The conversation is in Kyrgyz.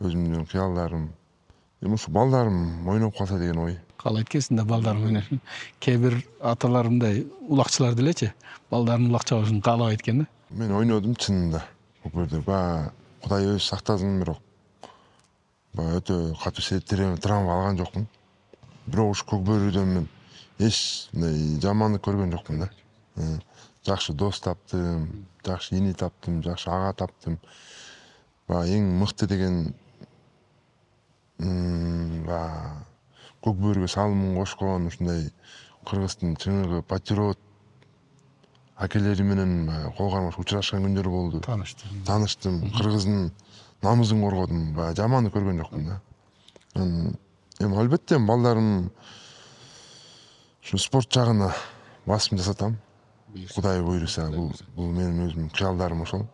өзүмдүн кыялдарым. Ушу балдарым ойноп калса деген ой. Каалайт экенсиң да балдарың менен. Кээ бир аталарымдай улакчылар делечи, балдарын улак чабышын каалабайт экен да. Мен ойнодум чынында. Көкбөрдө баягы Кудай өзү сактасын, бирок баягы өтө катуу травма алган жокмун. Бирок ушу Көкбөрүдөн мен эч мындай жамандык көргөн жокмун да. Жакшы дос таптым, жакшы ини таптым, жакшы ага таптым. Баягы эң мыкты деген баягы Көкбөрүгө салымын кошкон ушундай Кыргыздын чыныгы патриот акелери менен кол кармаш учурашкан күндөр болду. Тааныштым. Кыргыздын намысын коргодум. Баягы жамандык көргөн жокмун да. Эми албетте балдарым ушу спорт жагына басым жасатам. Кудай буйруса, бул менин өзүмдүн кыялдарым ошол.